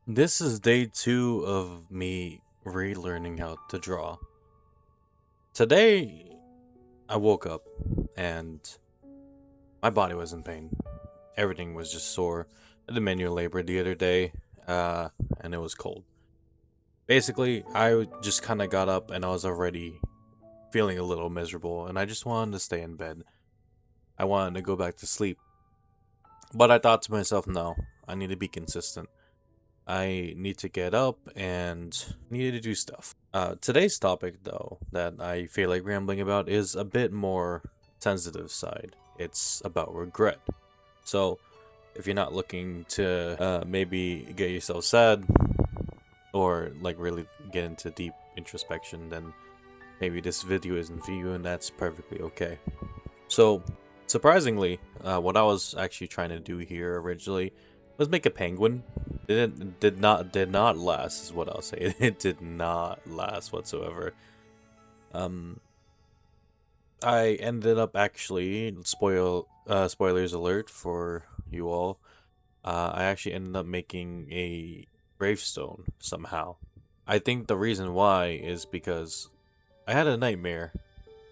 This is day 2 of me relearning how to draw. Today, I woke up and my body was in pain. Everything was just sore. I did manual labor the other day, uh, and it was cold. Basically, just kind of got up and I was already feeling a little miserable, and I just wanted to stay in bed. I wanted to go back to sleep. But I thought to myself, no, I need to be consistent. I need to get up and need to do stuff. Today's topic, though, that I feel like rambling about is a bit more sensitive side. It's about regret. So, if you're not looking to maybe get yourself sad or like really get into deep introspection, then maybe this video isn't for you, and that's perfectly okay. So, surprisingly, what I was actually trying to do here originally was make a penguin. Did not last, is what I'll say. It did not last whatsoever. Um, I ended up actually spoilers alert for you all. I actually ended up making a gravestone somehow. I think the reason why is because I had a nightmare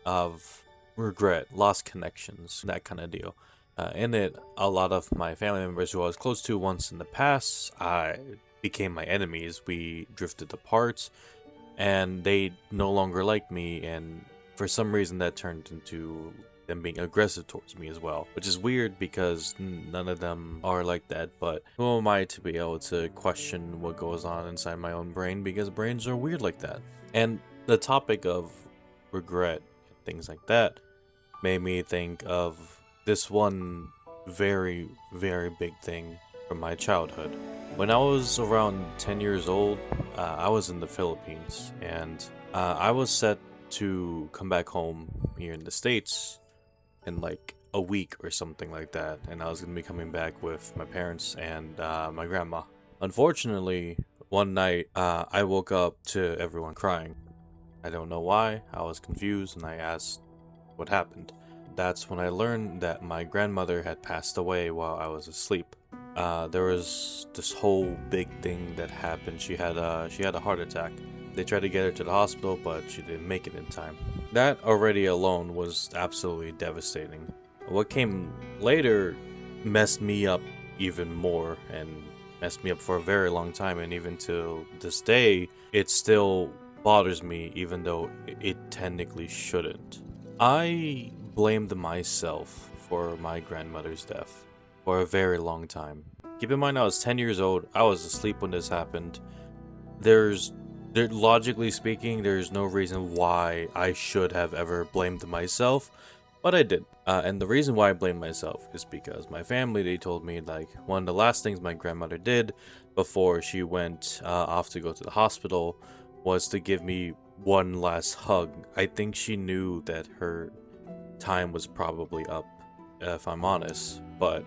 of regret, lost connections, that kind of deal. In it, a lot of my family members who I was close to once in the past, I became my enemies. We drifted apart, and they no longer liked me, and for some reason that turned into them being aggressive towards me as well, which is weird because none of them are like that. But who am I to be able to question what goes on inside my own brain, because brains are weird like that. And the topic of regret and things like that made me think of this one very, very big thing from my childhood. When I was around 10 years old, I was in the Philippines, and I was set to come back home here in the States in like a week or something like that, and I was going to be coming back with my parents and my grandma. Unfortunately, one night I woke up to everyone crying. I don't know why, I was confused, and I asked what happened. That's when I learned that my grandmother had passed away while I was asleep. There was this whole big thing that happened. She had a heart attack. They tried to get her to the hospital, but she didn't make it in time. That already alone was absolutely devastating. What came later messed me up even more, and messed me up for a very long time, and even to this day, it still bothers me, even though it technically shouldn't. I blamed myself for my grandmother's death for a very long time. Keep in mind, I was 10 years old. I was asleep when this happened. There's, logically speaking, there's no reason why I should have ever blamed myself, but I did. And the reason why I blamed myself is because my family, they told me like one of the last things my grandmother did before she went off to go to the hospital was to give me one last hug. I think she knew that her time was probably up, if I'm honest, but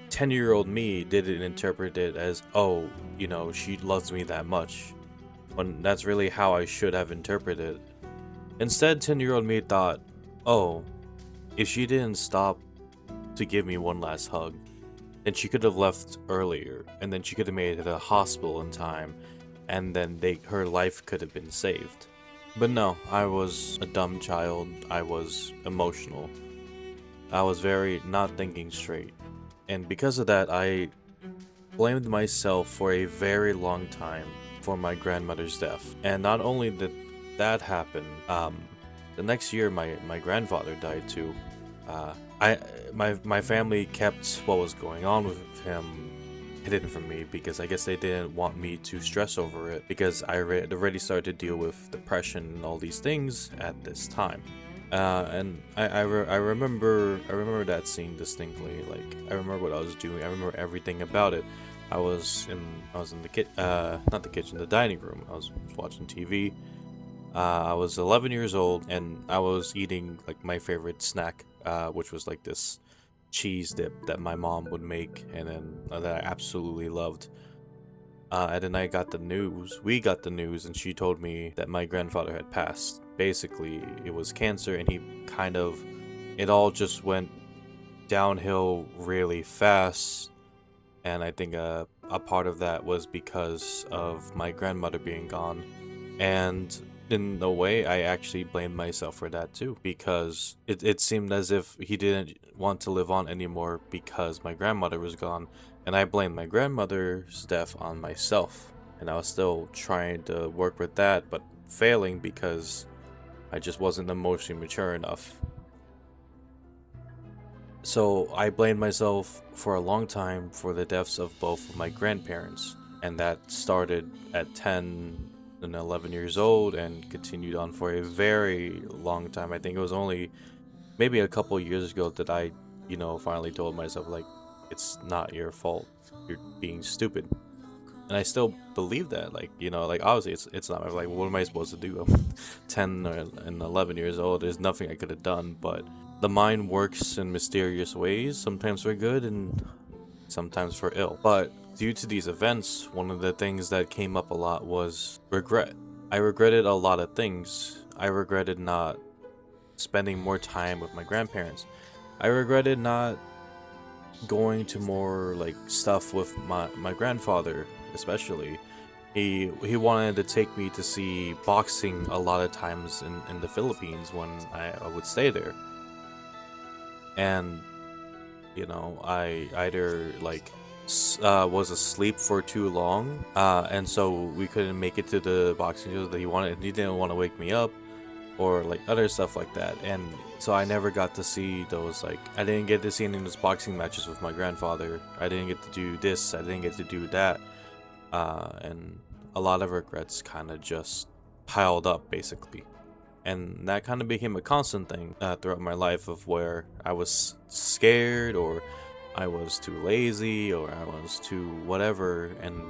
10-year-old me didn't interpret it as, oh, she loves me that much, when that's really how I should have interpreted it. Instead, 10-year-old me thought, oh, if she didn't stop to give me one last hug, then she could have left earlier, and then she could have made it to the hospital in time, and then her life could have been saved. But no, I was a dumb child. I was emotional. I was very not thinking straight. And because of that, I blamed myself for a very long time for my grandmother's death. And not only did that happen, the next year my grandfather died too. My family kept what was going on with him hidden from me, because I guess they didn't want me to stress over it, because I already started to deal with depression and all these things at this time. And I remember that scene distinctly. Like, I remember what I was doing. I remember everything about it. I was in not the kitchen, the dining room. I was watching TV. I was 11 years old, and I was eating like my favorite snack, which was like this cheese dip that my mom would make, and then that I absolutely loved. And then we got the news, and she told me that my grandfather had passed. Basically, it was cancer, and it all just went downhill really fast. And I think a part of that was because of my grandmother being gone. And in a way, I actually blamed myself for that too, because it seemed as if he didn't want to live on anymore because my grandmother was gone. And I blamed my grandmother's death on myself. And I was still trying to work with that, but failing because I just wasn't emotionally mature enough. So I blamed myself for a long time for the deaths of both of my grandparents, and that started at 10 and 11 years old and continued on for a very long time. I think it was only maybe a couple years ago that I, finally told myself, like, it's not your fault. You're being stupid. And I still believe that, like, like, obviously it's not like, what am I supposed to do? I'm 10 and 11 years old. There's nothing I could have done, but the mind works in mysterious ways, sometimes for good and sometimes for ill. But due to these events, one of the things that came up a lot was regret. I regretted a lot of things. I regretted not spending more time with my grandparents. I regretted not going to more like stuff with my grandfather, especially. He wanted to take me to see boxing a lot of times in the Philippines when I would stay there. And I either like was asleep for too long, and so we couldn't make it to the boxing shows that he wanted. He didn't want to wake me up, or like other stuff like that. And so I never got to see those. Like, I didn't get to see any of those boxing matches with my grandfather. I didn't get to do this. I didn't get to do that. And a lot of regrets kind of just piled up, basically. And that kind of became a constant thing throughout my life, of where I was scared, or I was too lazy, or I was too whatever, and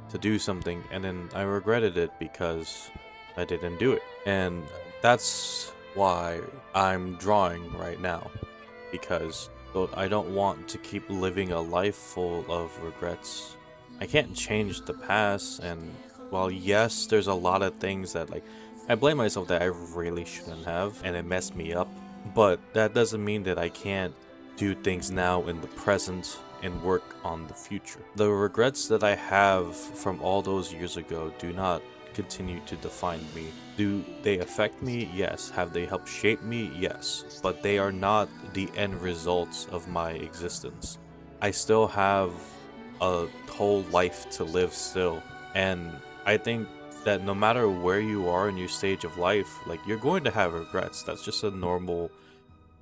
to do something, and then I regretted it because I didn't do it. And that's why I'm drawing right now, because I don't want to keep living a life full of regrets. I can't change the past, and while yes, there's a lot of things that, like, I blame myself that I really shouldn't have, and it messed me up, but that doesn't mean that I can't do things now in the present and work on the future. The regrets that I have from all those years ago do not continue to define me. Do they affect me? Yes. Have they helped shape me? Yes. But they are not the end results of my existence. I still have a whole life to live still, and I think that no matter where you are in your stage of life, like, you're going to have regrets. That's just a normal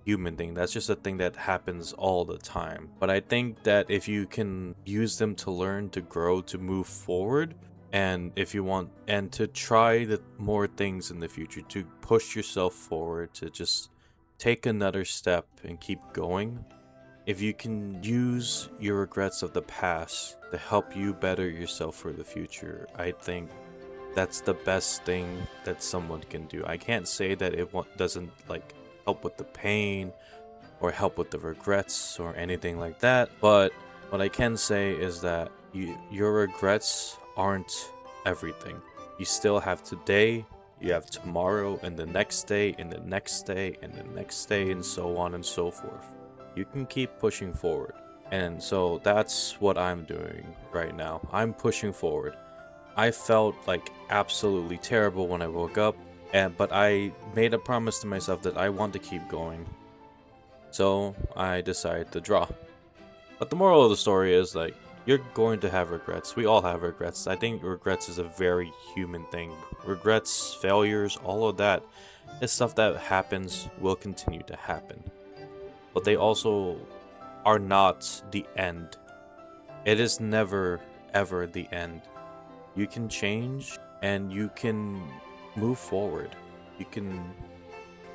human thing. That's just a thing that happens all the time. But I think that if you can use them to learn, to grow, to move forward, and if you want, and to try the more things in the future, to push yourself forward, to just take another step and keep going, if you can use your regrets of the past to help you better yourself for the future, I think that's the best thing that someone can do. I can't say that it doesn't, like, help with the pain or help with the regrets or anything like that, but what I can say is that your regrets aren't everything. You still have today, you have tomorrow, and the next day, and the next day, and the next day, and so on and so forth. You can keep pushing forward. And so that's what I'm doing right now. I'm pushing forward. I felt like absolutely terrible when I woke up, but I made a promise to myself that I want to keep going. So I decided to draw. But the moral of the story is, like, you're going to have regrets. We all have regrets. I think regrets is a very human thing. Regrets, failures, all of that is stuff that happens, will continue to happen. But they also are not the end. It is never, ever the end. You can change and you can move forward.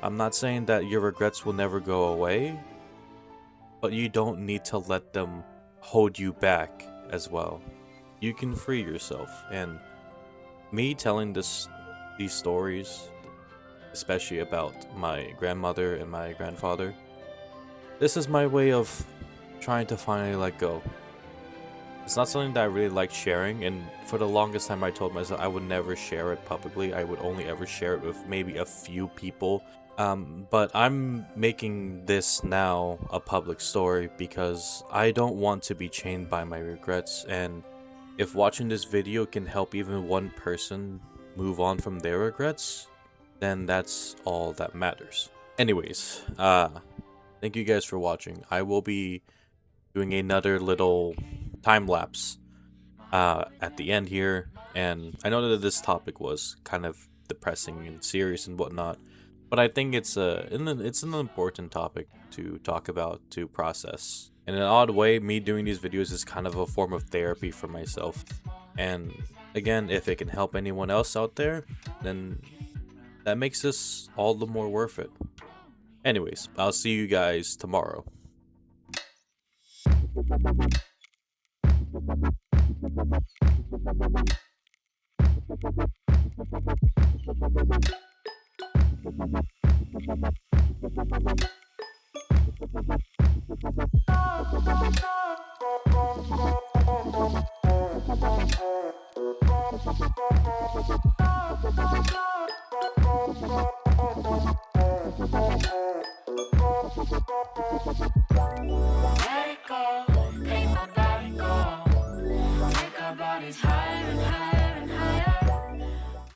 I'm not saying that your regrets will never go away, but you don't need to let them hold you back as well. You can free yourself. And me telling these stories, especially about my grandmother and my grandfather, this is my way of trying to finally let go. It's not something that I really like sharing, and for the longest time I told myself I would never share it publicly. I would only ever share it with maybe a few people. But I'm making this now a public story because I don't want to be chained by my regrets, and If watching this video can help even one person move on from their regrets, then that's all that matters. Anyways, thank you guys for watching. I will be doing another little time lapse at the end here, and I know that this topic was kind of depressing and serious and whatnot, but I think it's an important topic to talk about, to process. In an odd way, me doing these videos is kind of a form of therapy for myself. And again, if it can help anyone else out there, then that makes this all the more worth it. Anyways, I'll see you guys tomorrow. Let it go, ain't nobody go. Take our bodies high.